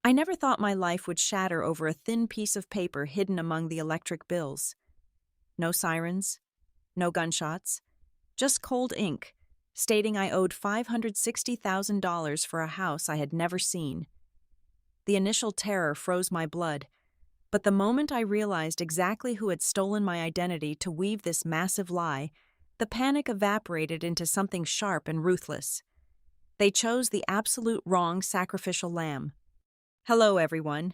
I never thought my life would shatter over a thin piece of paper hidden among the electric bills. No sirens, no gunshots, just cold ink, stating I owed $560,000 for a house I had never seen. The initial terror froze my blood, but the moment I realized exactly who had stolen my identity to weave this massive lie, the panic evaporated into something sharp and ruthless. They chose the absolute wrong sacrificial lamb. Hello, everyone.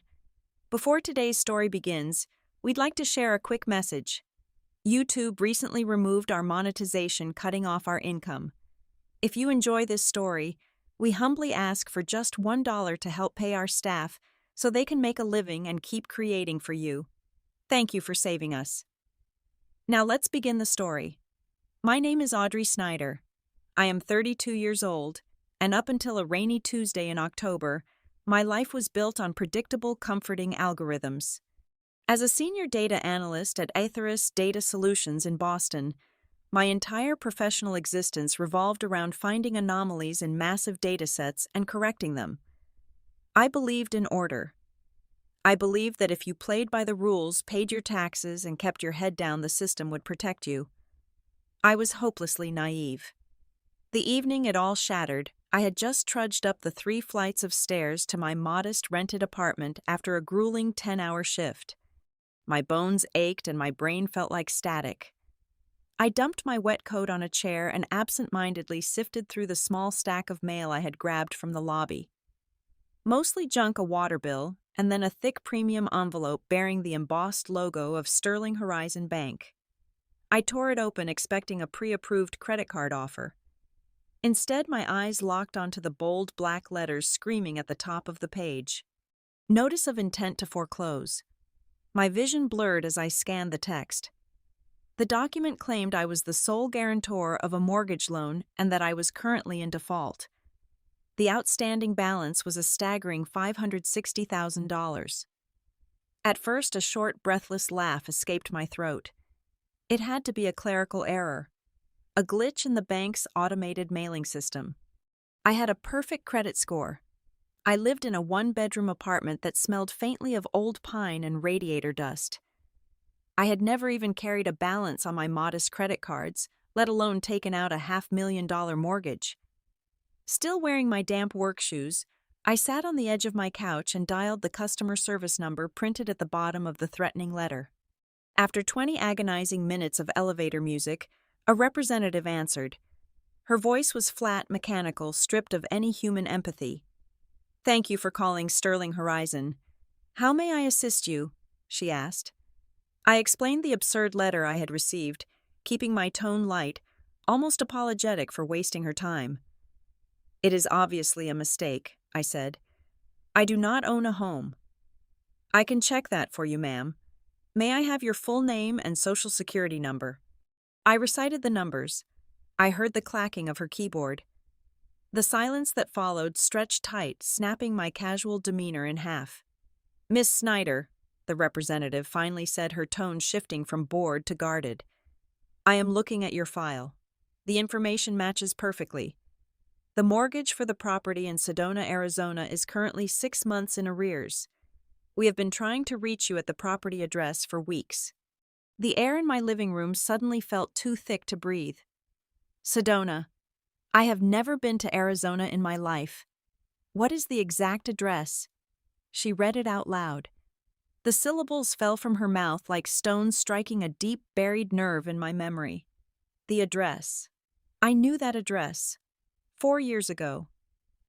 Before today's story begins, we'd like to share a quick message. YouTube recently removed our monetization, cutting off our income. If you enjoy this story, we humbly ask for just $1 to help pay our staff so they can make a living and keep creating for you. Thank you for saving us. Now let's begin the story. My name is Audrey Snyder. I am 32 years old, and up until a rainy Tuesday in October, my life was built on predictable, comforting algorithms. As a senior data analyst at Atheros Data Solutions in Boston, my entire professional existence revolved around finding anomalies in massive datasets and correcting them. I believed in order. I believed that if you played by the rules, paid your taxes, and kept your head down, the system would protect you. I was hopelessly naive. The evening it all shattered, I had just trudged up the 3 flights of stairs to my modest rented apartment after a grueling 10-hour shift. My bones ached and my brain felt like static. I dumped my wet coat on a chair and absent-mindedly sifted through the small stack of mail I had grabbed from the lobby. Mostly junk, a water bill, and then a thick premium envelope bearing the embossed logo of Sterling Horizon Bank. I tore it open expecting a pre-approved credit card offer. Instead, my eyes locked onto the bold black letters screaming at the top of the page. Notice of intent to foreclose. My vision blurred as I scanned the text. The document claimed I was the sole guarantor of a mortgage loan and that I was currently in default. The outstanding balance was a staggering $560,000. At first, a short, breathless laugh escaped my throat. It had to be a clerical error, a glitch in the bank's automated mailing system. I had a perfect credit score. I lived in a 1-bedroom apartment that smelled faintly of old pine and radiator dust. I had never even carried a balance on my modest credit cards, let alone taken out a $500,000 mortgage. Still wearing my damp work shoes, I sat on the edge of my couch and dialed the customer service number printed at the bottom of the threatening letter. After 20 agonizing minutes of elevator music, a representative answered. Her voice was flat, mechanical, stripped of any human empathy. "Thank you for calling Sterling Horizon. How may I assist you?" she asked. I explained the absurd letter I had received, keeping my tone light, almost apologetic for wasting her time. "It is obviously a mistake," I said. "I do not own a home." "I can check that for you, ma'am. May I have your full name and social security number?" I recited the numbers. I heard the clacking of her keyboard. The silence that followed stretched tight, snapping my casual demeanor in half. "Miss Snyder," the representative finally said, her tone shifting from bored to guarded. "I am looking at your file. The information matches perfectly. The mortgage for the property in Sedona, Arizona is currently 6 months in arrears. We have been trying to reach you at the property address for weeks." The air in my living room suddenly felt too thick to breathe. Sedona. I have never been to Arizona in my life. What is the exact address? She read it out loud. The syllables fell from her mouth like stones striking a deep, buried nerve in my memory. The address. I knew that address. 4 years ago.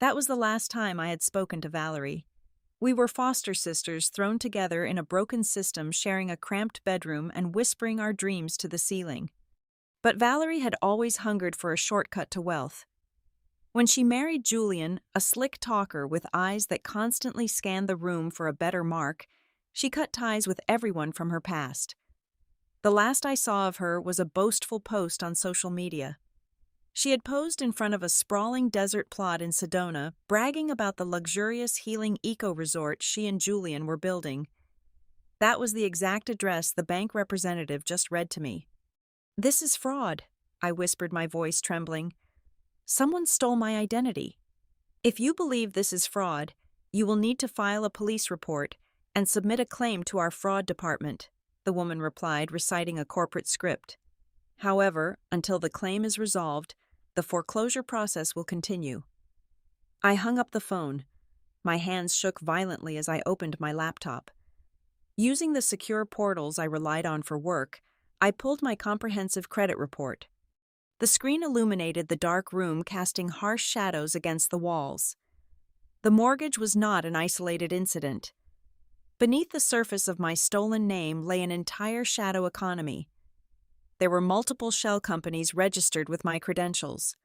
That was the last time I had spoken to Valerie. We were foster sisters thrown together in a broken system, sharing a cramped bedroom and whispering our dreams to the ceiling. But Valerie had always hungered for a shortcut to wealth. When she married Julian, a slick talker with eyes that constantly scanned the room for a better mark, she cut ties with everyone from her past. The last I saw of her was a boastful post on social media. She had posed in front of a sprawling desert plot in Sedona, bragging about the luxurious healing eco-resort she and Julian were building. That was the exact address the bank representative just read to me. "This is fraud," I whispered, my voice trembling. "Someone stole my identity. If you believe this is fraud, You will need to file a police report and submit a claim to our fraud department, the woman replied, reciting a corporate script. However, until the claim is resolved, the foreclosure process will continue. I hung up the phone. My hands shook violently as I opened my laptop. Using the secure portals I relied on for work, I pulled my comprehensive credit report. The screen illuminated the dark room, casting harsh shadows against the walls. The mortgage was not an isolated incident. Beneath the surface of my stolen name lay an entire shadow economy. There were multiple shell companies registered with my credentials.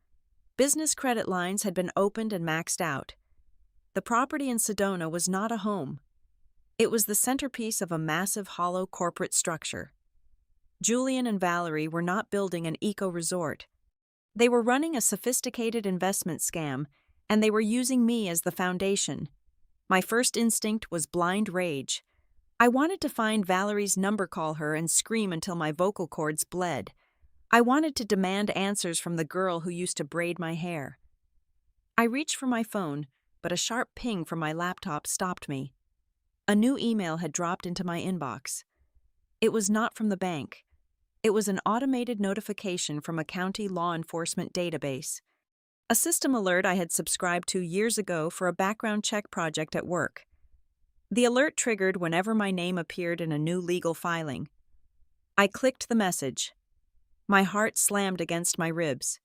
Business credit lines had been opened and maxed out. The property in Sedona was not a home. It was the centerpiece of a massive hollow corporate structure. Julian and Valerie were not building an eco-resort. They were running a sophisticated investment scam, and they were using me as the foundation. My first instinct was blind rage. I wanted to find Valerie's number, call her, and scream until my vocal cords bled. I wanted to demand answers from the girl who used to braid my hair. I reached for my phone, but a sharp ping from my laptop stopped me. A new email had dropped into my inbox. It was not from the bank. It was an automated notification from a county law enforcement database. A system alert I had subscribed to years ago for a background check project at work. The alert triggered whenever my name appeared in a new legal filing. I clicked the message. My heart slammed against my ribs.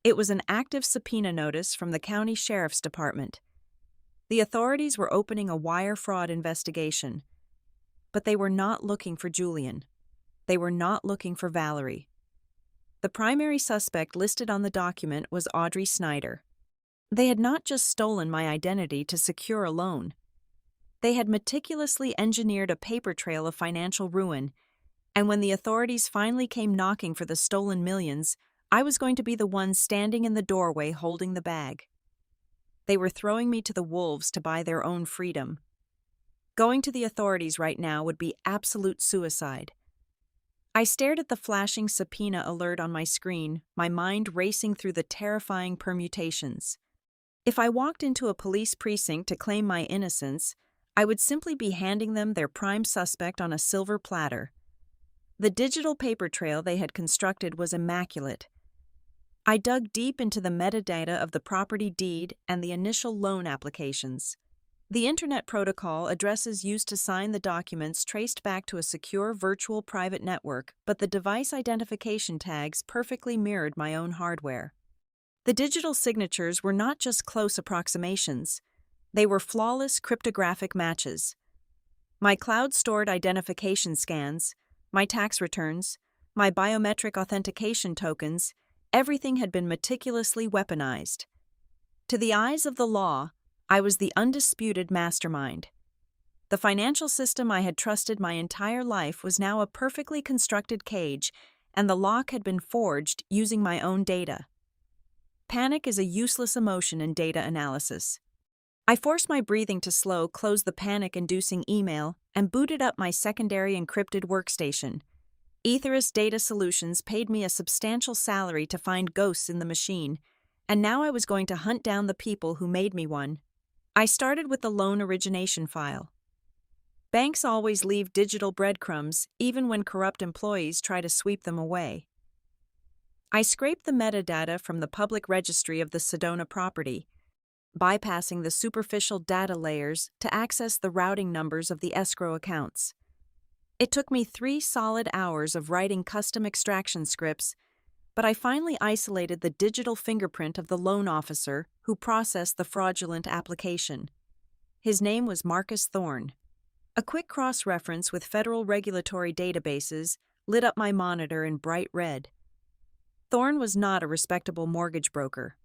It was an active subpoena notice from the county sheriff's department. The authorities were opening a wire fraud investigation. But they were not looking for Julian. They were not looking for Valerie. The primary suspect listed on the document was Audrey Snyder. They had not just stolen my identity to secure a loan. They had meticulously engineered a paper trail of financial ruin, and when the authorities finally came knocking for the stolen millions, I was going to be the one standing in the doorway holding the bag. They were throwing me to the wolves to buy their own freedom. Going to the authorities right now would be absolute suicide. I stared at the flashing subpoena alert on my screen, my mind racing through the terrifying permutations. If I walked into a police precinct to claim my innocence, I would simply be handing them their prime suspect on a silver platter. The digital paper trail they had constructed was immaculate. I dug deep into the metadata of the property deed and the initial loan applications. The Internet Protocol addresses used to sign the documents traced back to a secure virtual private network, but the device identification tags perfectly mirrored my own hardware. The digital signatures were not just close approximations. They were flawless cryptographic matches. My cloud-stored identification scans, my tax returns, my biometric authentication tokens, everything had been meticulously weaponized. To the eyes of the law, I was the undisputed mastermind. The financial system I had trusted my entire life was now a perfectly constructed cage, and the lock had been forged using my own data. Panic is a useless emotion in data analysis. I forced my breathing to slow, closed the panic-inducing email, and booted up my secondary encrypted workstation. Aetheris Data Solutions paid me a substantial salary to find ghosts in the machine, and now I was going to hunt down the people who made me one. I started with the loan origination file. Banks always leave digital breadcrumbs, even when corrupt employees try to sweep them away. I scraped the metadata from the public registry of the Sedona property, bypassing the superficial data layers to access the routing numbers of the escrow accounts. It took me 3 solid hours of writing custom extraction scripts, but I finally isolated the digital fingerprint of the loan officer who processed the fraudulent application. His name was Marcus Thorne. A quick cross-reference with federal regulatory databases lit up my monitor in bright red. Thorne was not a respectable mortgage broker.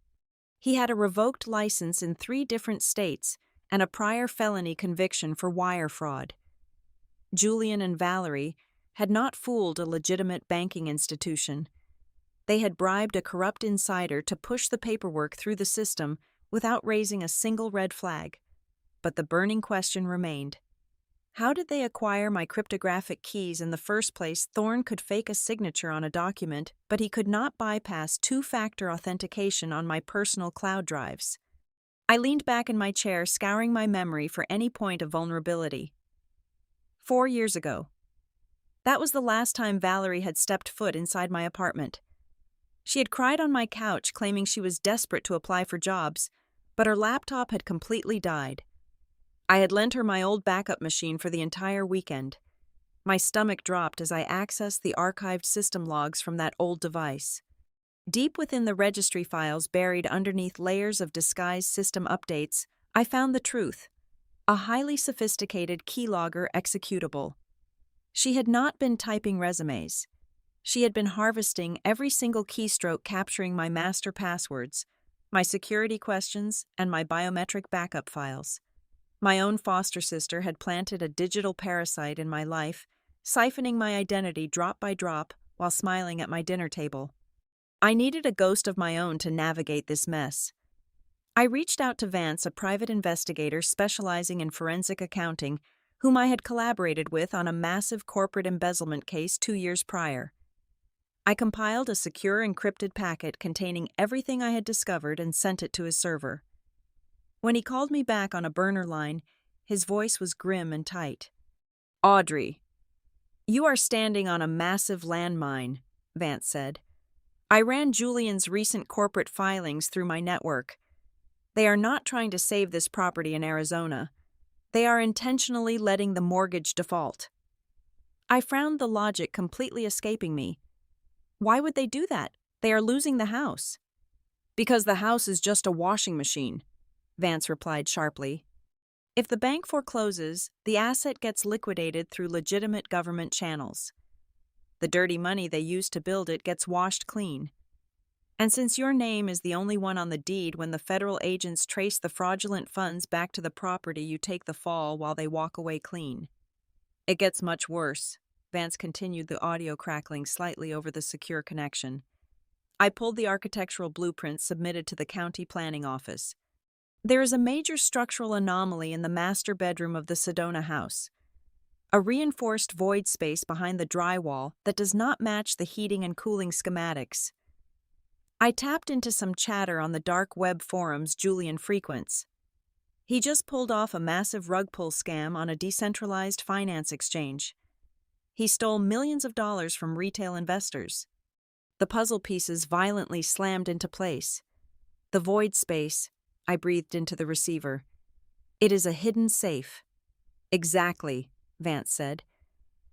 He had a revoked license in 3 different states and a prior felony conviction for wire fraud. Julian and Valerie had not fooled a legitimate banking institution. They had bribed a corrupt insider to push the paperwork through the system without raising a single red flag. But the burning question remained. How did they acquire my cryptographic keys in the first place? Thorne could fake a signature on a document, but he could not bypass 2-factor authentication on my personal cloud drives. I leaned back in my chair, scouring my memory for any point of vulnerability. 4 years ago. That was the last time Valerie had stepped foot inside my apartment. She had cried on my couch, claiming she was desperate to apply for jobs, but her laptop had completely died. I had lent her my old backup machine for the entire weekend. My stomach dropped as I accessed the archived system logs from that old device. Deep within the registry files buried underneath layers of disguised system updates, I found the truth: a highly sophisticated keylogger executable. She had not been typing resumes. She had been harvesting every single keystroke, capturing my master passwords, my security questions, and my biometric backup files. My own foster sister had planted a digital parasite in my life, siphoning my identity drop by drop while smiling at my dinner table. I needed a ghost of my own to navigate this mess. I reached out to Vance, a private investigator specializing in forensic accounting, whom I had collaborated with on a massive corporate embezzlement case 2 years prior. I compiled a secure encrypted packet containing everything I had discovered and sent it to his server. When he called me back on a burner line, his voice was grim and tight. "Audrey, you are standing on a massive landmine," Vance said. "I ran Julian's recent corporate filings through my network. They are not trying to save this property in Arizona. They are intentionally letting the mortgage default." I frowned, the logic completely escaping me. Why would they do that? They are losing the house. "Because the house is just a washing machine," Vance replied sharply. "If the bank forecloses, the asset gets liquidated through legitimate government channels. The dirty money they used to build it gets washed clean. And since your name is the only one on the deed, when the federal agents trace the fraudulent funds back to the property, you take the fall while they walk away clean." "It gets much worse," Vance continued, the audio crackling slightly over the secure connection. I pulled the architectural blueprint submitted to the county planning office. There is a major structural anomaly in the master bedroom of the Sedona house. A reinforced void space behind the drywall that does not match the heating and cooling schematics. I tapped into some chatter on the dark web forums Julian frequents. He just pulled off a massive rug pull scam on a decentralized finance exchange. He stole millions of dollars from retail investors. The puzzle pieces violently slammed into place. "The void space," I breathed into the receiver. "It is a hidden safe." "Exactly," Vance said.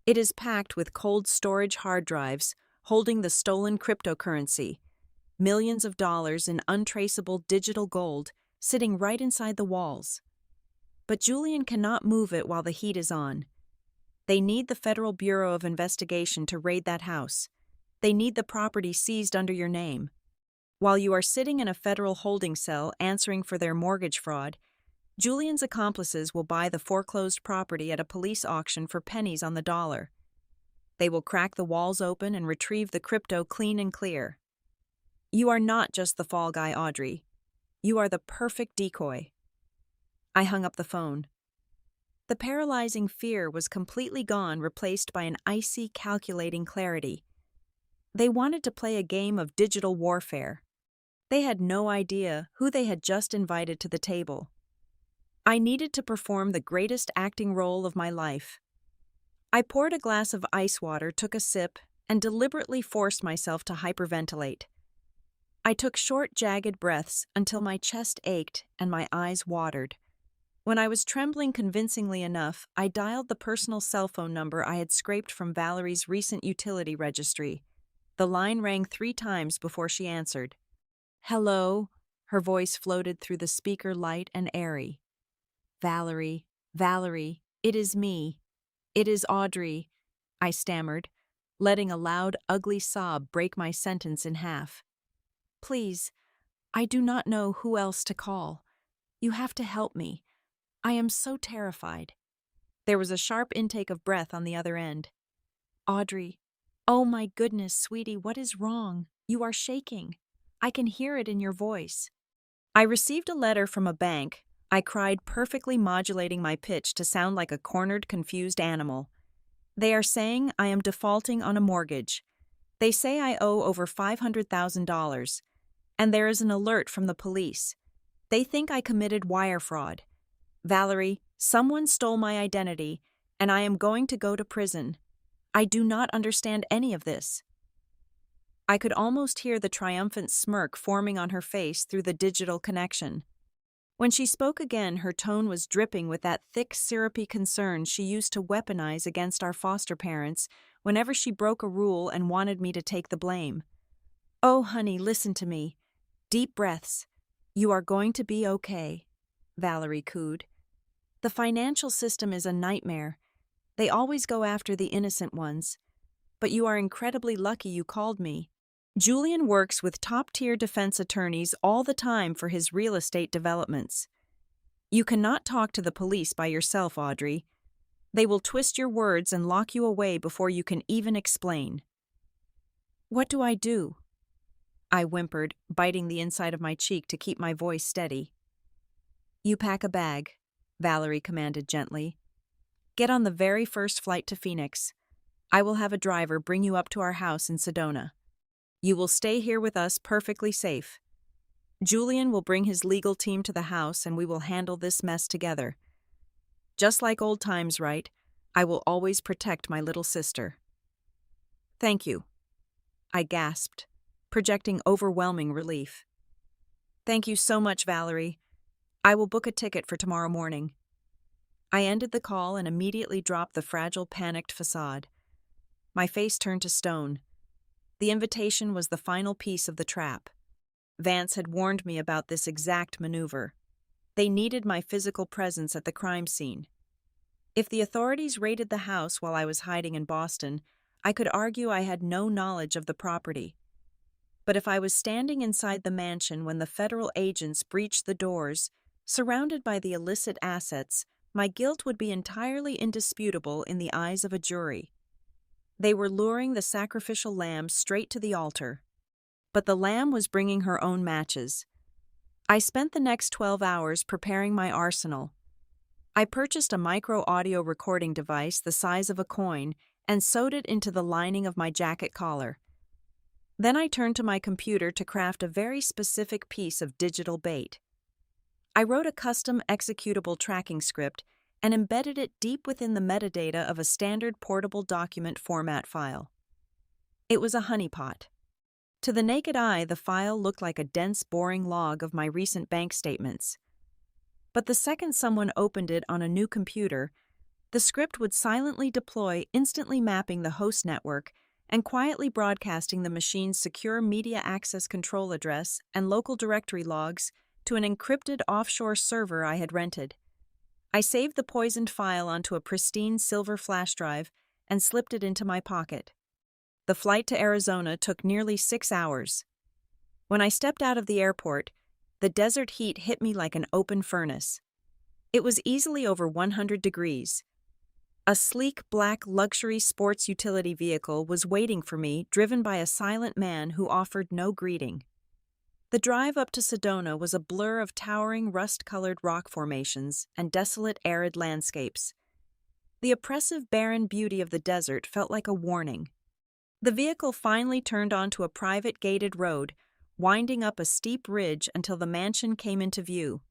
"It is packed with cold storage hard drives holding the stolen cryptocurrency. Millions of dollars in untraceable digital gold sitting right inside the walls. But Julian cannot move it while the heat is on. They need the Federal Bureau of Investigation to raid that house. They need the property seized under your name. While you are sitting in a federal holding cell answering for their mortgage fraud, Julian's accomplices will buy the foreclosed property at a police auction for pennies on the dollar. They will crack the walls open and retrieve the crypto clean and clear. You are not just the fall guy, Audrey. You are the perfect decoy." I hung up the phone. The paralyzing fear was completely gone, replaced by an icy, calculating clarity. They wanted to play a game of digital warfare. They had no idea who they had just invited to the table. I needed to perform the greatest acting role of my life. I poured a glass of ice water, took a sip, and deliberately forced myself to hyperventilate. I took short, jagged breaths until my chest ached and my eyes watered. When I was trembling convincingly enough, I dialed the personal cell phone number I had scraped from Valerie's recent utility registry. The line rang 3 times before she answered. "Hello," her voice floated through the speaker, light and airy. Valerie, it is me. It is Audrey," I stammered, letting a loud, ugly sob break my sentence in half. "Please, I do not know who else to call. You have to help me. I am so terrified." There was a sharp intake of breath on the other end. "Audrey, oh my goodness, sweetie, what is wrong? You are shaking. I can hear it in your voice." "I received a letter from a bank," I cried, perfectly modulating my pitch to sound like a cornered, confused animal. "They are saying I am defaulting on a mortgage. They say I owe over $500,000. And there is an alert from the police. They think I committed wire fraud. Valerie, someone stole my identity, and I am going to go to prison. I do not understand any of this. I could almost hear the triumphant smirk forming on her face through the digital connection. When she spoke again, her tone was dripping with that thick, syrupy concern she used to weaponize against our foster parents whenever she broke a rule and wanted me to take the blame. "Oh, honey, listen to me. Deep breaths. You are going to be okay," Valerie cooed. "The financial system is a nightmare. They always go after the innocent ones. But you are incredibly lucky you called me. Julian works with top-tier defense attorneys all the time for his real estate developments. You cannot talk to the police by yourself, Audrey. They will twist your words and lock you away before you can even explain." "What do I do?" I whimpered, biting the inside of my cheek to keep my voice steady. "You pack a bag," Valerie commanded gently. "Get on the very first flight to Phoenix. I will have a driver bring you up to our house in Sedona. You will stay here with us perfectly safe. Julian will bring his legal team to the house and we will handle this mess together. Just like old times, right? I will always protect my little sister." "Thank you," I gasped, projecting overwhelming relief. "Thank you so much, Valerie. I will book a ticket for tomorrow morning." I ended the call and immediately dropped the fragile, panicked facade. My face turned to stone. The invitation was the final piece of the trap. Vance had warned me about this exact maneuver. They needed my physical presence at the crime scene. If the authorities raided the house while I was hiding in Boston, I could argue I had no knowledge of the property. But if I was standing inside the mansion when the federal agents breached the doors, surrounded by the illicit assets, my guilt would be entirely indisputable in the eyes of a jury. They were luring the sacrificial lamb straight to the altar. But the lamb was bringing her own matches. I spent the next 12 hours preparing my arsenal. I purchased a micro-audio recording device the size of a coin and sewed it into the lining of my jacket collar. Then I turned to my computer to craft a very specific piece of digital bait. I wrote a custom executable tracking script and embedded it deep within the metadata of a standard portable document format file. It was a honeypot. To the naked eye, the file looked like a dense, boring log of my recent bank statements. But the second someone opened it on a new computer, the script would silently deploy, instantly mapping the host network and quietly broadcasting the machine's secure media access control address and local directory logs to an encrypted offshore server I had rented. I saved the poisoned file onto a pristine silver flash drive and slipped it into my pocket. The flight to Arizona took nearly 6 hours. When I stepped out of the airport, the desert heat hit me like an open furnace. It was easily over 100 degrees. A sleek black luxury sports utility vehicle was waiting for me, driven by a silent man who offered no greeting. The drive up to Sedona was a blur of towering rust-colored rock formations and desolate arid landscapes. The oppressive barren beauty of the desert felt like a warning. The vehicle finally turned onto a private gated road, winding up a steep ridge until the mansion came into view.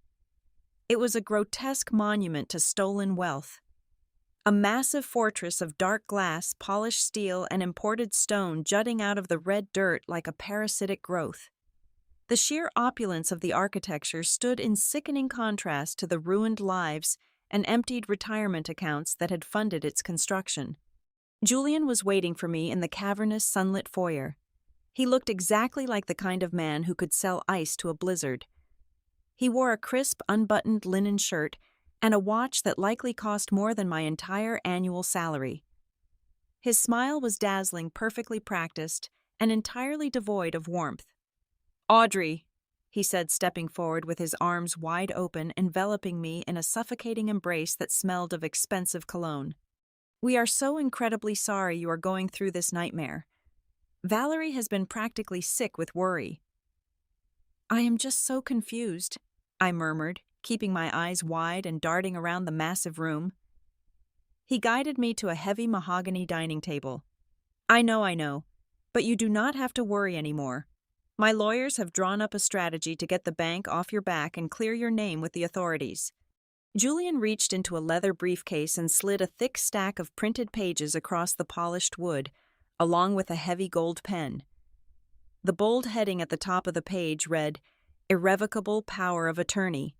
It was a grotesque monument to stolen wealth. A massive fortress of dark glass, polished steel, and imported stone jutting out of the red dirt like a parasitic growth. The sheer opulence of the architecture stood in sickening contrast to the ruined lives and emptied retirement accounts that had funded its construction. Julian was waiting for me in the cavernous, sunlit foyer. He looked exactly like the kind of man who could sell ice to a blizzard. He wore a crisp, unbuttoned linen shirt and a watch that likely cost more than my entire annual salary. His smile was dazzling, perfectly practiced, and entirely devoid of warmth. "Audrey," he said, stepping forward with his arms wide open, enveloping me in a suffocating embrace that smelled of expensive cologne. "We are so incredibly sorry you are going through this nightmare. Valerie has been practically sick with worry." "I am just so confused," I murmured, keeping my eyes wide and darting around the massive room. He guided me to a heavy mahogany dining table. I know, but you do not have to worry anymore. My lawyers have drawn up a strategy to get the bank off your back and clear your name with the authorities. Julian reached into a leather briefcase and slid a thick stack of printed pages across the polished wood, along with a heavy gold pen. The bold heading at the top of the page read, "Irrevocable Power of Attorney."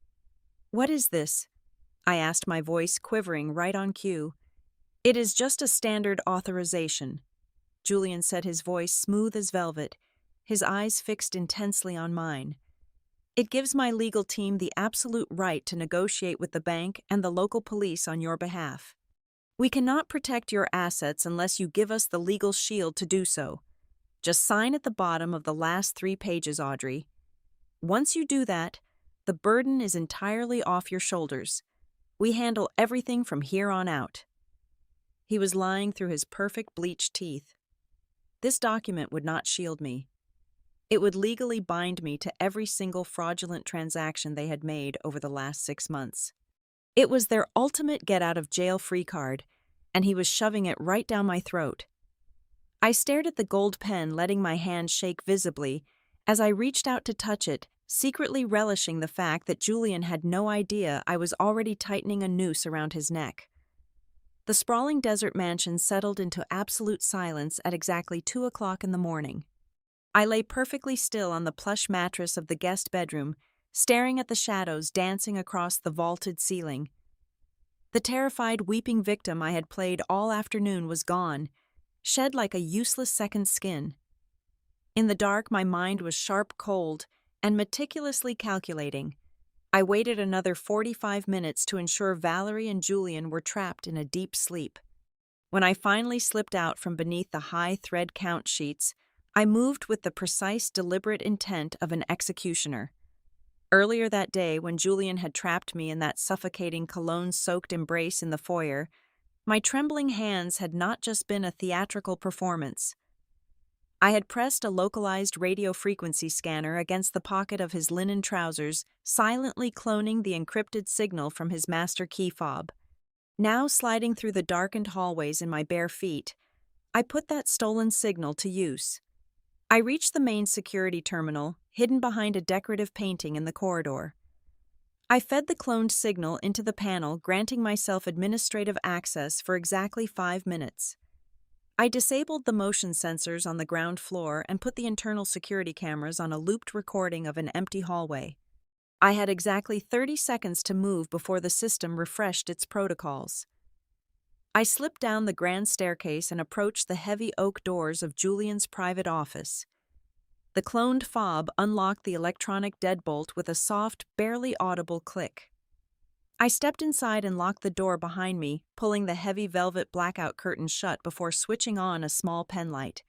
"What is this?" I asked, my voice quivering right on cue. "It is just a standard authorization," Julian said, his voice smooth as velvet, his eyes fixed intensely on mine. "It gives my legal team the absolute right to negotiate with the bank and the local police on your behalf. We cannot protect your assets unless you give us the legal shield to do so. Just sign at the bottom of the last 3 pages, Audrey. Once you do that, the burden is entirely off your shoulders. We handle everything from here on out." He was lying through his perfect bleached teeth. This document would not shield me. It would legally bind me to every single fraudulent transaction they had made over the last 6 months. It was their ultimate get-out-of-jail-free card, and he was shoving it right down my throat. I stared at the gold pen, letting my hand shake visibly as I reached out to touch it, secretly relishing the fact that Julian had no idea I was already tightening a noose around his neck. The sprawling desert mansion settled into absolute silence at exactly 2 o'clock in the morning. I lay perfectly still on the plush mattress of the guest bedroom, staring at the shadows dancing across the vaulted ceiling. The terrified, weeping victim I had played all afternoon was gone, shed like a useless second skin. In the dark, my mind was sharp, cold, and meticulously calculating. I waited another 45 minutes to ensure Valerie and Julian were trapped in a deep sleep. When I finally slipped out from beneath the high thread count sheets, I moved with the precise, deliberate intent of an executioner. Earlier that day, when Julian had trapped me in that suffocating cologne-soaked embrace in the foyer, my trembling hands had not just been a theatrical performance. I had pressed a localized radio frequency scanner against the pocket of his linen trousers, silently cloning the encrypted signal from his master key fob. Now, sliding through the darkened hallways in my bare feet, I put that stolen signal to use. I reached the main security terminal, hidden behind a decorative painting in the corridor. I fed the cloned signal into the panel, granting myself administrative access for exactly 5 minutes. I disabled the motion sensors on the ground floor and put the internal security cameras on a looped recording of an empty hallway. I had exactly 30 seconds to move before the system refreshed its protocols. I slipped down the grand staircase and approached the heavy oak doors of Julian's private office. The cloned fob unlocked the electronic deadbolt with a soft, barely audible click. I stepped inside and locked the door behind me, pulling the heavy velvet blackout curtain shut before switching on a small pen light.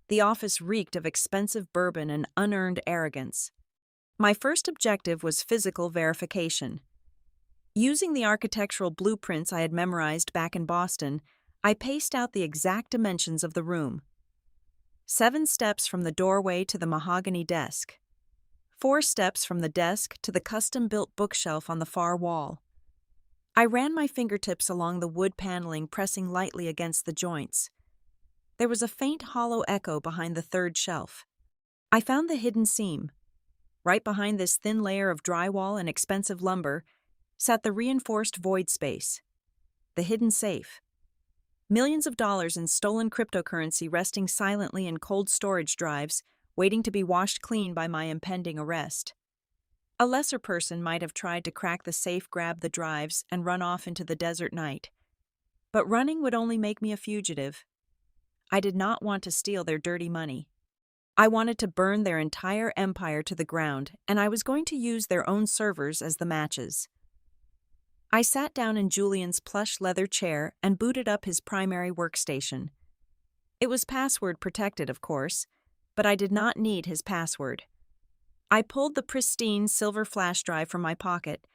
The office reeked of expensive bourbon and unearned arrogance. My first objective was physical verification. Using the architectural blueprints I had memorized back in Boston, I paced out the exact dimensions of the room. 7 steps from the doorway to the mahogany desk. 4 steps from the desk to the custom-built bookshelf on the far wall. I ran my fingertips along the wood paneling, pressing lightly against the joints. There was a faint hollow echo behind the 3rd shelf. I found the hidden seam. Right behind this thin layer of drywall and expensive lumber sat the reinforced void space, the hidden safe. Millions of dollars in stolen cryptocurrency resting silently in cold storage drives, waiting to be washed clean by my impending arrest. A lesser person might have tried to crack the safe, grab the drives, and run off into the desert night. But running would only make me a fugitive. I did not want to steal their dirty money. I wanted to burn their entire empire to the ground, and I was going to use their own servers as the matches. I sat down in Julian's plush leather chair and booted up his primary workstation. It was password protected, of course, but I did not need his password. I pulled the pristine silver flash drive from my pocket,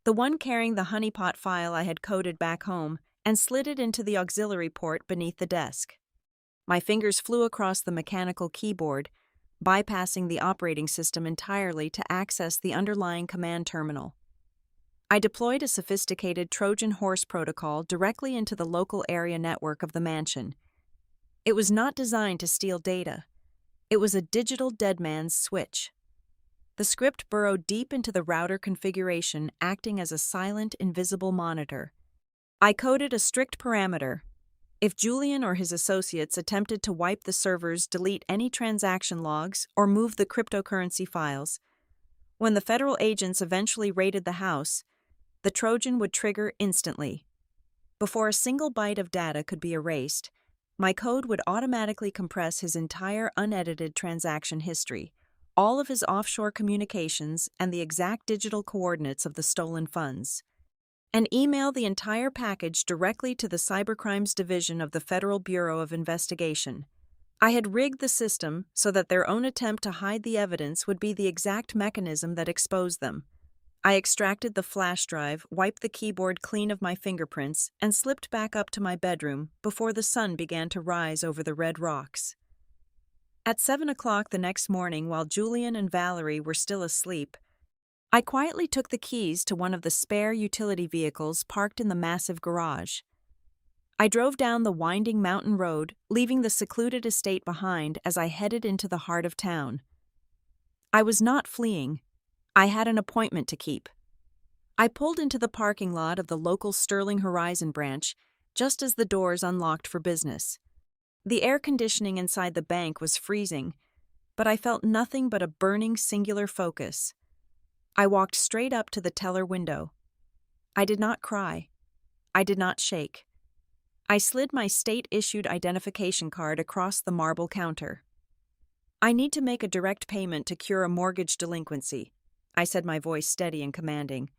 the one carrying the honeypot file I had coded back home, and slid it into the auxiliary port beneath the desk. My fingers flew across the mechanical keyboard, bypassing the operating system entirely to access the underlying command terminal. I deployed a sophisticated Trojan horse protocol directly into the local area network of the mansion. It was not designed to steal data. It was a digital dead man's switch. The script burrowed deep into the router configuration, acting as a silent, invisible monitor. I coded a strict parameter. If Julian or his associates attempted to wipe the servers, delete any transaction logs, or move the cryptocurrency files, when the federal agents eventually raided the house, the Trojan would trigger instantly. Before a single byte of data could be erased, my code would automatically compress his entire unedited transaction history, all of his offshore communications, and the exact digital coordinates of the stolen funds, and email the entire package directly to the Cybercrimes Division of the Federal Bureau of Investigation. I had rigged the system so that their own attempt to hide the evidence would be the exact mechanism that exposed them. I extracted the flash drive, wiped the keyboard clean of my fingerprints, and slipped back up to my bedroom before the sun began to rise over the red rocks. At 7 o'clock the next morning, while Julian and Valerie were still asleep, I quietly took the keys to one of the spare utility vehicles parked in the massive garage. I drove down the winding mountain road, leaving the secluded estate behind as I headed into the heart of town. I was not fleeing. I had an appointment to keep. I pulled into the parking lot of the local Sterling Horizon branch just as the doors unlocked for business. The air conditioning inside the bank was freezing, but I felt nothing but a burning singular focus. I walked straight up to the teller window. I did not cry. I did not shake. I slid my state-issued identification card across the marble counter. "I need to make a direct payment to cure a mortgage delinquency," I said, my voice steady and commanding.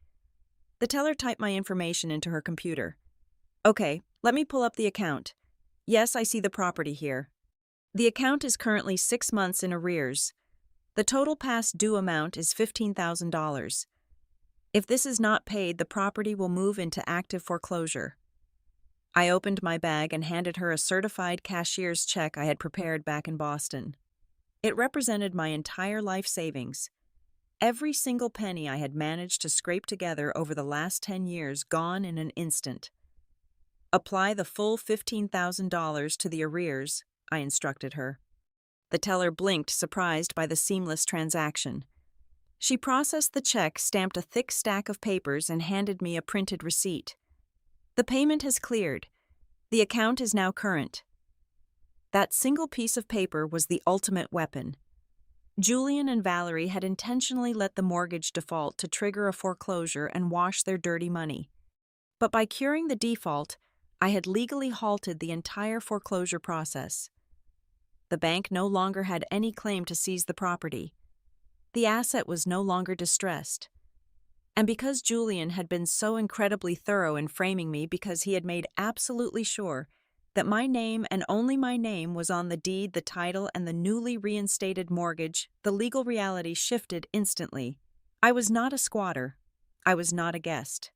The teller typed my information into her computer. "Okay, let me pull up the account. Yes, I see the property here. The account is currently 6 months in arrears. The total past due amount is $15,000. If this is not paid, the property will move into active foreclosure." I opened my bag and handed her a certified cashier's check I had prepared back in Boston. It represented my entire life savings. Every single penny I had managed to scrape together over the last 10 years gone in an instant. "Apply the full $15,000 to the arrears," I instructed her. The teller blinked, surprised by the seamless transaction. She processed the check, stamped a thick stack of papers, and handed me a printed receipt. "The payment has cleared. The account is now current." That single piece of paper was the ultimate weapon. Julian and Valerie had intentionally let the mortgage default to trigger a foreclosure and wash their dirty money. But by curing the default, I had legally halted the entire foreclosure process. The bank no longer had any claim to seize the property. The asset was no longer distressed. And because Julian had been so incredibly thorough in framing me, because he had made absolutely sure that my name and only my name was on the deed, the title, and the newly reinstated mortgage, the legal reality shifted instantly. I was not a squatter. I was not a guest.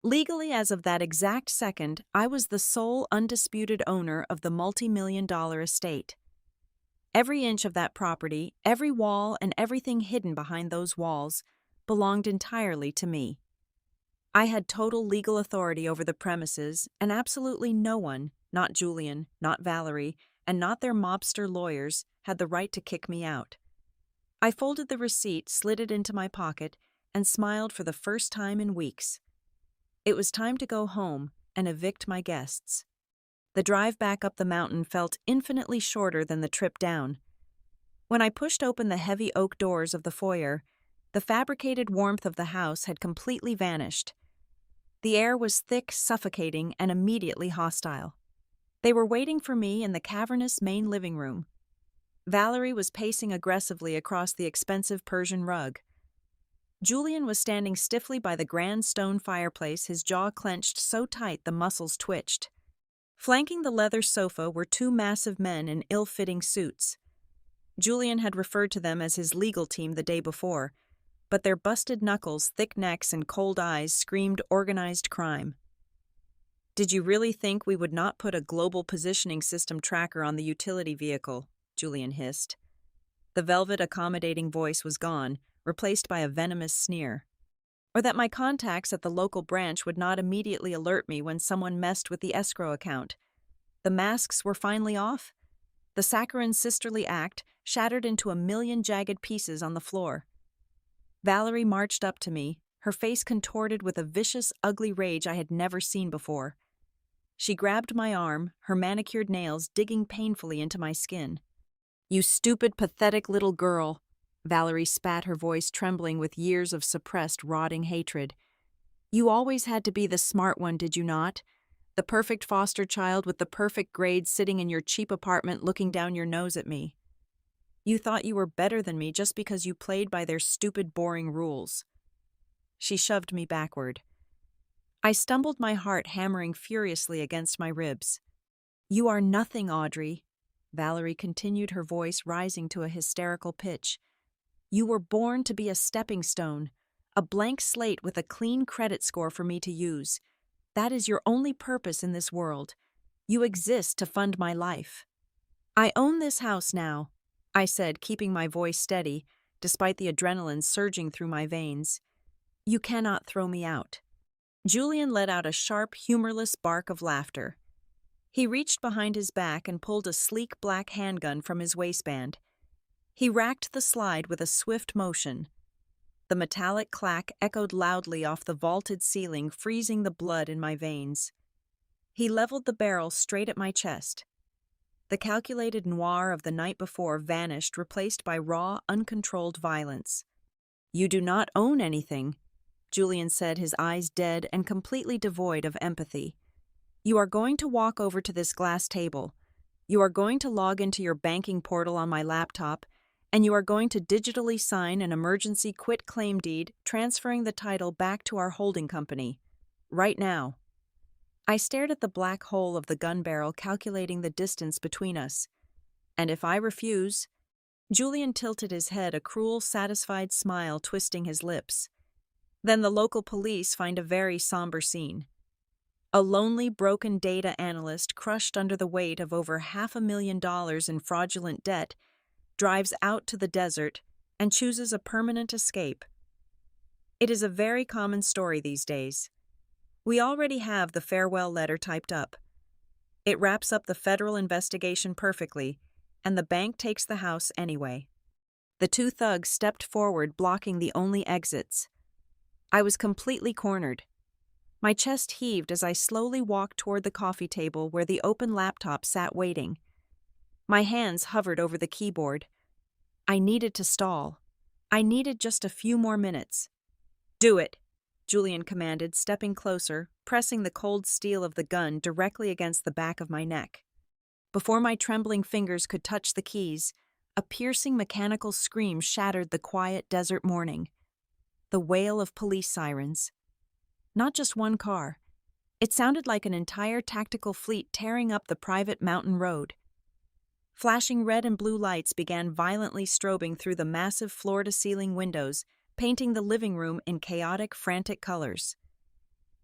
Legally, as of that exact second, I was the sole undisputed owner of the multi-million-dollar estate. Every inch of that property, every wall, and everything hidden behind those walls belonged entirely to me. I had total legal authority over the premises, and absolutely no one, not Julian, not Valerie, and not their mobster lawyers, had the right to kick me out. I folded the receipt, slid it into my pocket, and smiled for the first time in weeks. It was time to go home and evict my guests. The drive back up the mountain felt infinitely shorter than the trip down. When I pushed open the heavy oak doors of the foyer, the fabricated warmth of the house had completely vanished. The air was thick, suffocating, and immediately hostile. They were waiting for me in the cavernous main living room. Valerie was pacing aggressively across the expensive Persian rug. Julian was standing stiffly by the grand stone fireplace, his jaw clenched so tight the muscles twitched. Flanking the leather sofa were two massive men in ill-fitting suits. Julian had referred to them as his legal team the day before, but their busted knuckles, thick necks, and cold eyes screamed organized crime. "Did you really think we would not put a global positioning system tracker on the utility vehicle?" Julian hissed. The velvet, accommodating voice was gone, replaced by a venomous sneer. "Or that my contacts at the local branch would not immediately alert me when someone messed with the escrow account? The masks were finally off? The saccharin's sisterly act shattered into a million jagged pieces on the floor. Valerie marched up to me, her face contorted with a vicious, ugly rage I had never seen before. She grabbed my arm, her manicured nails digging painfully into my skin. "You stupid, pathetic little girl," Valerie spat, her voice trembling with years of suppressed, rotting hatred. "You always had to be the smart one, did you not? The perfect foster child with the perfect grades sitting in your cheap apartment looking down your nose at me. You thought you were better than me just because you played by their stupid, boring rules." She shoved me backward. I stumbled, my heart hammering furiously against my ribs. "You are nothing, Audrey," Valerie continued, her voice rising to a hysterical pitch. "You were born to be a stepping stone, a blank slate with a clean credit score for me to use. That is your only purpose in this world. You exist to fund my life." "I own this house now," I said, keeping my voice steady, despite the adrenaline surging through my veins. "You cannot throw me out." Julian let out a sharp, humorless bark of laughter. He reached behind his back and pulled a sleek black handgun from his waistband. He racked the slide with a swift motion. The metallic clack echoed loudly off the vaulted ceiling, freezing the blood in my veins. He leveled the barrel straight at my chest. The calculated noir of the night before vanished, replaced by raw, uncontrolled violence. "You do not own anything," Julian said, his eyes dead and completely devoid of empathy. "You are going to walk over to this glass table. You are going to log into your banking portal on my laptop, and you are going to digitally sign an emergency quit-claim deed transferring the title back to our holding company. Right now." I stared at the black hole of the gun barrel, calculating the distance between us. "And if I refuse?" Julian tilted his head, a cruel, satisfied smile twisting his lips. "Then the local police find a very somber scene. A lonely, broken data analyst crushed under the weight of over $500,000 in fraudulent debt drives out to the desert and chooses a permanent escape. It is a very common story these days. We already have the farewell letter typed up. It wraps up the federal investigation perfectly, and the bank takes the house anyway." The two thugs stepped forward, blocking the only exits. I was completely cornered. My chest heaved as I slowly walked toward the coffee table where the open laptop sat waiting. My hands hovered over the keyboard. I needed to stall. I needed just a few more minutes. "Do it," Julian commanded, stepping closer, pressing the cold steel of the gun directly against the back of my neck. Before my trembling fingers could touch the keys, a piercing mechanical scream shattered the quiet desert morning. The wail of police sirens. Not just one car. It sounded like an entire tactical fleet tearing up the private mountain road. Flashing red and blue lights began violently strobing through the massive floor-to-ceiling windows, painting the living room in chaotic, frantic colors.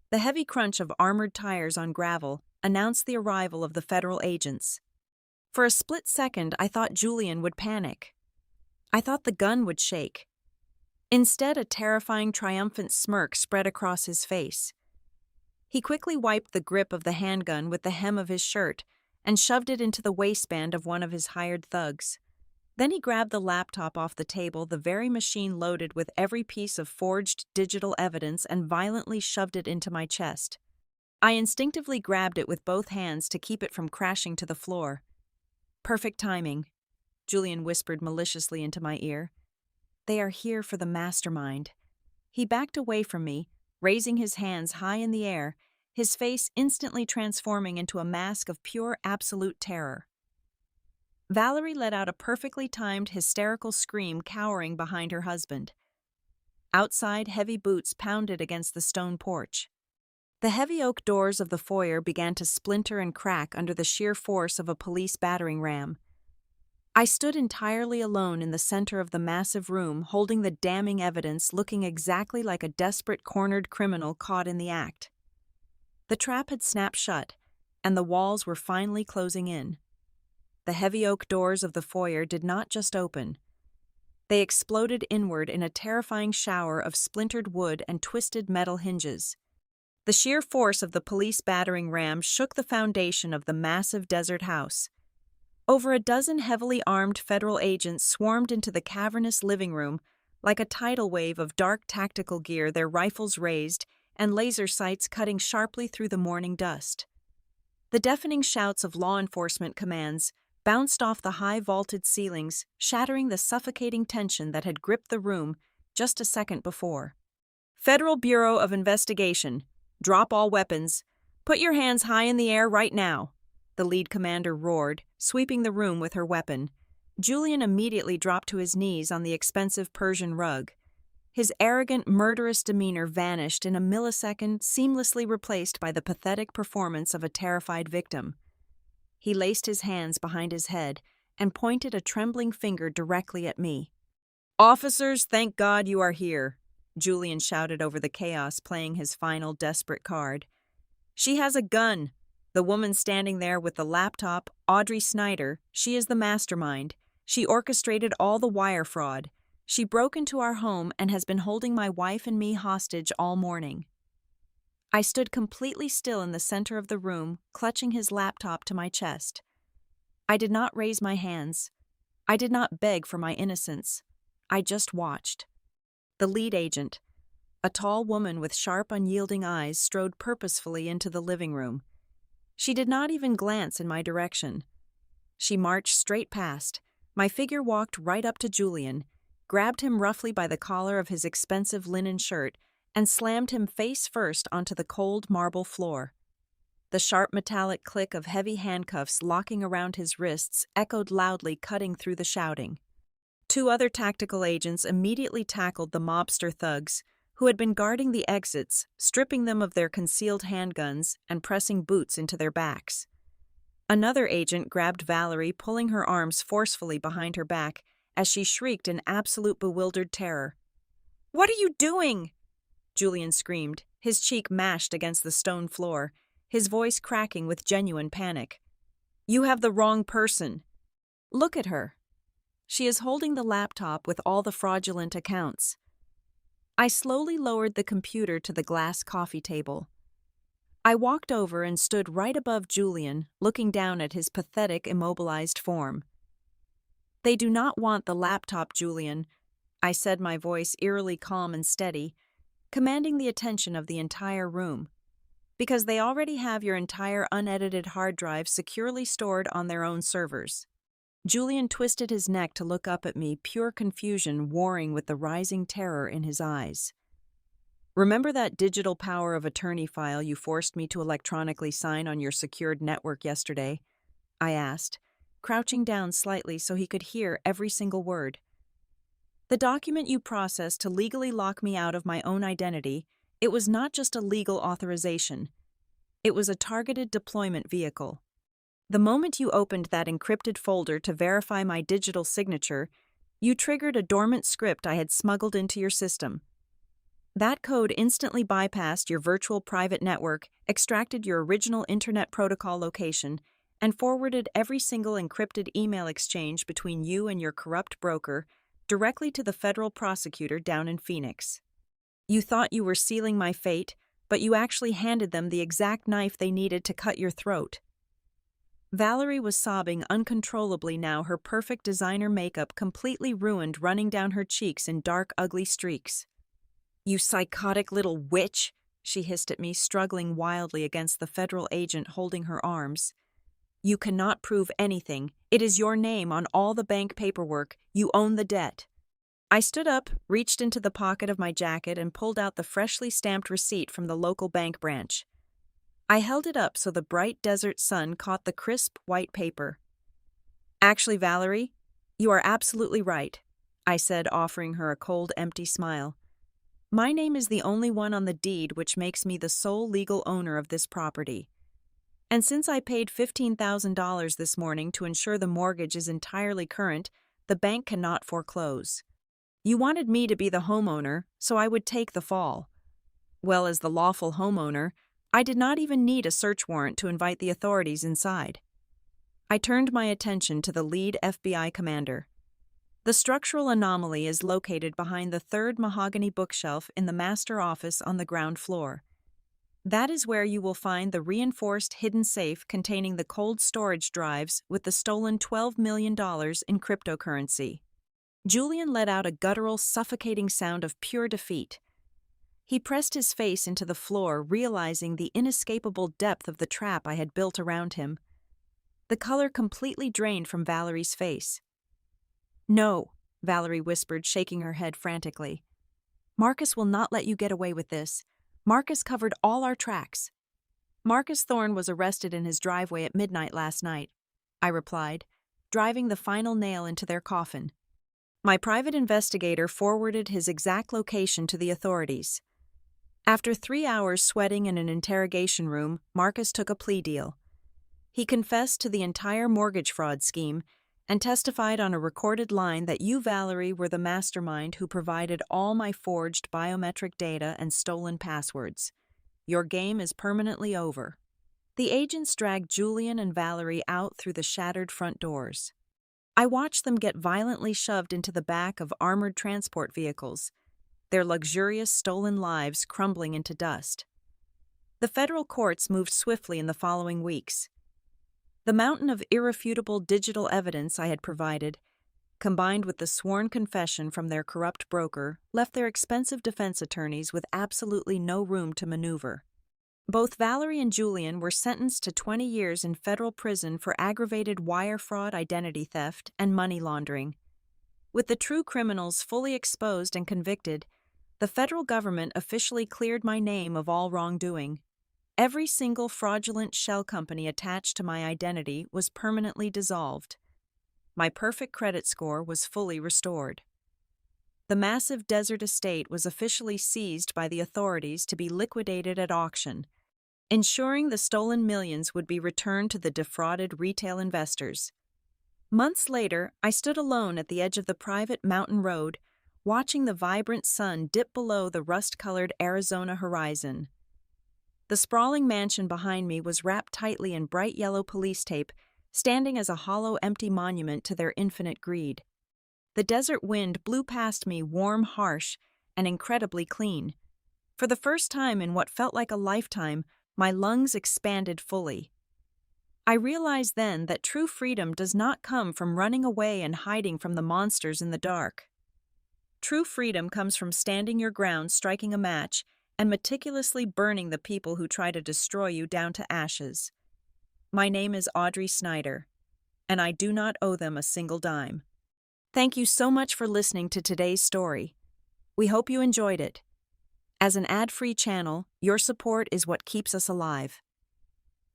The heavy crunch of armored tires on gravel announced the arrival of the federal agents. For a split second, I thought Julian would panic. I thought the gun would shake. Instead, a terrifying, triumphant smirk spread across his face. He quickly wiped the grip of the handgun with the hem of his shirt and shoved it into the waistband of one of his hired thugs. Then he grabbed the laptop off the table, the very machine loaded with every piece of forged digital evidence, and violently shoved it into my chest. I instinctively grabbed it with both hands to keep it from crashing to the floor. "Perfect timing," Julian whispered maliciously into my ear. "They are here for the mastermind." He backed away from me, raising his hands high in the air, his face instantly transforming into a mask of pure, absolute terror. Valerie let out a perfectly timed, hysterical scream, cowering behind her husband. Outside, heavy boots pounded against the stone porch. The heavy oak doors of the foyer began to splinter and crack under the sheer force of a police battering ram. I stood entirely alone in the center of the massive room, holding the damning evidence, looking exactly like a desperate, cornered criminal caught in the act. The trap had snapped shut, and the walls were finally closing in. The heavy oak doors of the foyer did not just open. They exploded inward in a terrifying shower of splintered wood and twisted metal hinges. The sheer force of the police battering ram shook the foundation of the massive desert house. Over a dozen heavily armed federal agents swarmed into the cavernous living room like a tidal wave of dark tactical gear, their rifles raised and laser sights cutting sharply through the morning dust. The deafening shouts of law enforcement commands bounced off the high vaulted ceilings, shattering the suffocating tension that had gripped the room just a second before. Federal Bureau of Investigation, drop all weapons. Put your hands high in the air right now, the lead commander roared, sweeping the room with her weapon. Julian immediately dropped to his knees on the expensive Persian rug. His arrogant, murderous demeanor vanished in a millisecond, seamlessly replaced by the pathetic performance of a terrified victim. He laced his hands behind his head and pointed a trembling finger directly at me. "Officers, thank God you are here," Julian shouted over the chaos, playing his final desperate card. "She has a gun. The woman standing there with the laptop, Audrey Snyder, she is the mastermind. She orchestrated all the wire fraud. She broke into our home and has been holding my wife and me hostage all morning." I stood completely still in the center of the room, clutching his laptop to my chest. I did not raise my hands. I did not beg for my innocence. I just watched. The lead agent, a tall woman with sharp, unyielding eyes, strode purposefully into the living room. She did not even glance in my direction. She marched straight past. My figure walked right up to Julian, grabbed him roughly by the collar of his expensive linen shirt, and slammed him face first onto the cold marble floor. The sharp metallic click of heavy handcuffs locking around his wrists echoed loudly, cutting through the shouting. Two other tactical agents immediately tackled the mobster thugs, who had been guarding the exits, stripping them of their concealed handguns and pressing boots into their backs. Another agent grabbed Valerie, pulling her arms forcefully behind her back as she shrieked in absolute bewildered terror. "What are you doing?" Julian screamed, his cheek mashed against the stone floor, his voice cracking with genuine panic. "You have the wrong person. Look at her. She is holding the laptop with all the fraudulent accounts." I slowly lowered the computer to the glass coffee table. I walked over and stood right above Julian, looking down at his pathetic, immobilized form. "They do not want the laptop, Julian," I said, my voice eerily calm and steady, commanding the attention of the entire room, "because they already have your entire unedited hard drive securely stored on their own servers." Julian twisted his neck to look up at me, pure confusion warring with the rising terror in his eyes. "Remember that digital power of attorney file you forced me to electronically sign on your secured network yesterday?" I asked, crouching down slightly so he could hear every single word. "The document you processed to legally lock me out of my own identity, it was not just a legal authorization. It was a targeted deployment vehicle. The moment you opened that encrypted folder to verify my digital signature, you triggered a dormant script I had smuggled into your system. That code instantly bypassed your virtual private network, extracted your original Internet Protocol location, and forwarded every single encrypted email exchange between you and your corrupt broker directly to the federal prosecutor down in Phoenix. You thought you were sealing my fate, but you actually handed them the exact knife they needed to cut your throat." Valerie was sobbing uncontrollably now, her perfect designer makeup completely ruined, running down her cheeks in dark, ugly streaks. "You psychotic little witch," she hissed at me, struggling wildly against the federal agent holding her arms. "You cannot prove anything. It is your name on all the bank paperwork. You own the debt." I stood up, reached into the pocket of my jacket, and pulled out the freshly stamped receipt from the local bank branch. I held it up so the bright desert sun caught the crisp, white paper. "Actually, Valerie, you are absolutely right," I said, offering her a cold, empty smile. "My name is the only one on the deed, which makes me the sole legal owner of this property. And since I paid $15,000 this morning to ensure the mortgage is entirely current, the bank cannot foreclose. You wanted me to be the homeowner, so I would take the fall. Well, as the lawful homeowner, I did not even need a search warrant to invite the authorities inside." I turned my attention to the lead FBI commander. "The structural anomaly is located behind the third mahogany bookshelf in the master office on the ground floor. That is where you will find the reinforced hidden safe containing the cold storage drives with the stolen $12 million in cryptocurrency. Julian let out a guttural, suffocating sound of pure defeat. He pressed his face into the floor, realizing the inescapable depth of the trap I had built around him. The color completely drained from Valerie's face. "No," Valerie whispered, shaking her head frantically. "Marcus will not let you get away with this. Marcus covered all our tracks." "Marcus Thorne was arrested in his driveway at midnight last night," I replied, driving the final nail into their coffin. My private investigator forwarded his exact location to the authorities. After 3 hours sweating in an interrogation room, Marcus took a plea deal. He confessed to the entire mortgage fraud scheme and testified on a recorded line that you, Valerie, were the mastermind who provided all my forged biometric data and stolen passwords. Your game is permanently over. The agents dragged Julian and Valerie out through the shattered front doors. I watched them get violently shoved into the back of armored transport vehicles, their luxurious stolen lives crumbling into dust. The federal courts moved swiftly in the following weeks. The mountain of irrefutable digital evidence I had provided, combined with the sworn confession from their corrupt broker, left their expensive defense attorneys with absolutely no room to maneuver. Both Valerie and Julian were sentenced to 20 years in federal prison for aggravated wire fraud, identity theft, and money laundering. With the true criminals fully exposed and convicted, the federal government officially cleared my name of all wrongdoing. Every single fraudulent shell company attached to my identity was permanently dissolved. My perfect credit score was fully restored. The massive desert estate was officially seized by the authorities to be liquidated at auction, ensuring the stolen millions would be returned to the defrauded retail investors. Months later, I stood alone at the edge of the private mountain road, watching the vibrant sun dip below the rust-colored Arizona horizon. The sprawling mansion behind me was wrapped tightly in bright yellow police tape, standing as a hollow, empty monument to their infinite greed. The desert wind blew past me, warm, harsh, and incredibly clean. For the first time in what felt like a lifetime, my lungs expanded fully. I realized then that true freedom does not come from running away and hiding from the monsters in the dark. True freedom comes from standing your ground, striking a match, and meticulously burning the people who try to destroy you down to ashes. My name is Audrey Snyder, and I do not owe them a single dime. Thank you so much for listening to today's story. We hope you enjoyed it. As an ad-free channel, your support is what keeps us alive.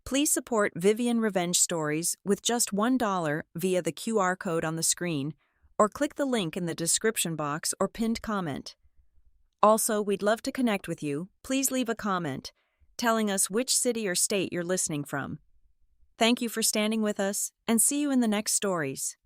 Please support Vivian Revenge Stories with just $1 via the QR code on the screen, or click the link in the description box or pinned comment. Also, we'd love to connect with you. Please leave a comment telling us which city or state you're listening from. Thank you for standing with us, and see you in the next stories.